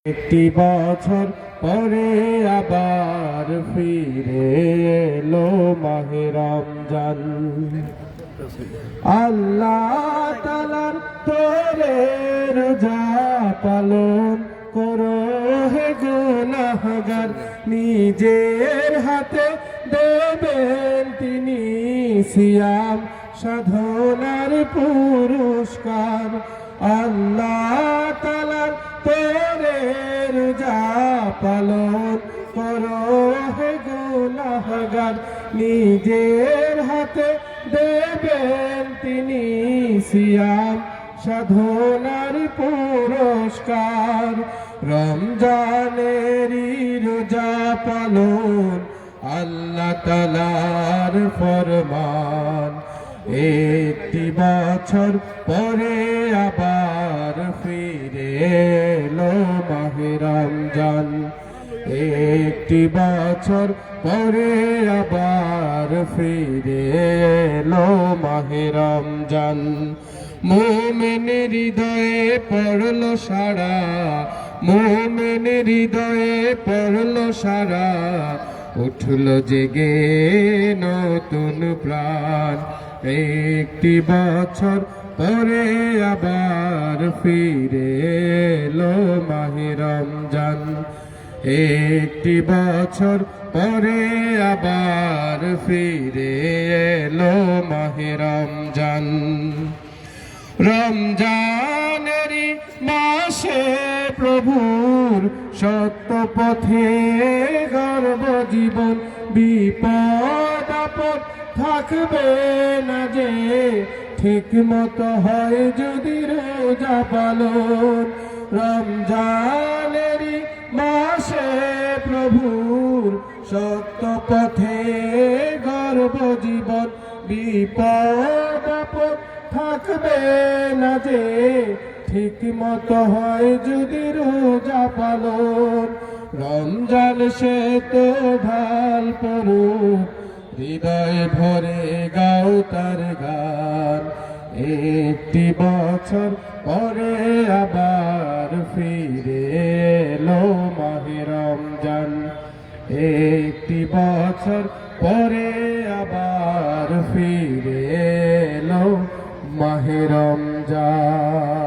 একটি বছর পরে আবার ফিরে এলো মাহে রমজান। আল্লাহ তাআলার তরে রোজা পালন করো হে গুনাহগার, নিজের হাতে দেবেন তিনি সিয়াম সাধনার পুরস্কার। আল্লাহ তাআলার তরে রোজা পালন করো হে গুনাহগার, নিজের হাতে দেবেন তিনি সিয়াম সাধনার পুরস্কার। রমজানেরই রোজা পালন আল্লাহ তাআলার ফরমান। একটি বছর পরে আবার ফিরে এলো মাহে রমজান। একটি বছর পরে আবার ফিরে এলো মাহে রমজান। মুমিন হৃদয়ে পড়লো সারা, মুমিন হৃদয়ে পড়লো সারা, উঠলো জেগে নতুন প্রাণ। একটি বছর পরে আবার ফিরে এলো মাহে রমজান। একটি বছর পরে আবার ফিরে এলো মাহে রমজান। রমজানেরই মাসে প্রভুর সত্য পথে গর্ব জীবন, বিপদ আপদ থাকবে না যে, ঠিক মতো হয় যদি রোজা পালন। রমজানেরই মাসে প্রভুর সত্য পথে গর্ব জীবন, বিপদ আপদ থাকবে না যে, ঠিক মতো হয় যদি রোজা পালন। রমজান সে তো ঢাল পড়ুক, হৃদয় ভরে গাও তার গান। একটি বছর পরে আবার ফিরে এলো মাহে রমজান। একটি বছর পরে আবার ফিরে এলো মাহে রমজান।